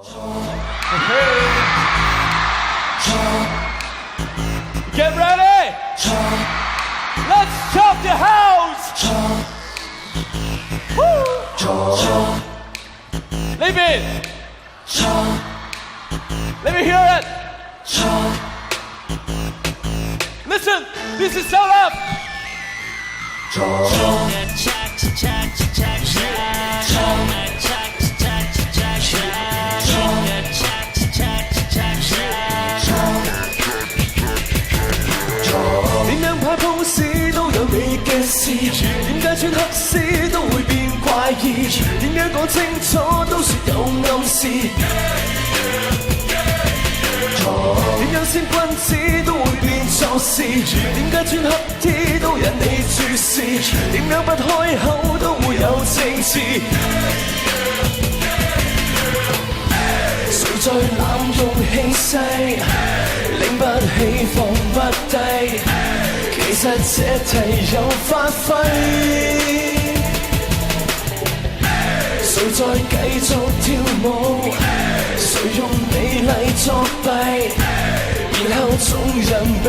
Get ready! Let's chop the house! Woo! Leave it! Let me hear it! Listen, this is so loud!點樣派 pose 都有你嘅事，點解穿黑絲都會變怪異？點樣講清楚都說有暗示？點樣先君子都會變錯事？點解穿黑 T 都引你注視？點樣不開口都會有政治？誰在濫用氣勢，拎不起放不低？其實這題有發揮，誰在繼續跳舞？誰用美麗作弊？然後眾人被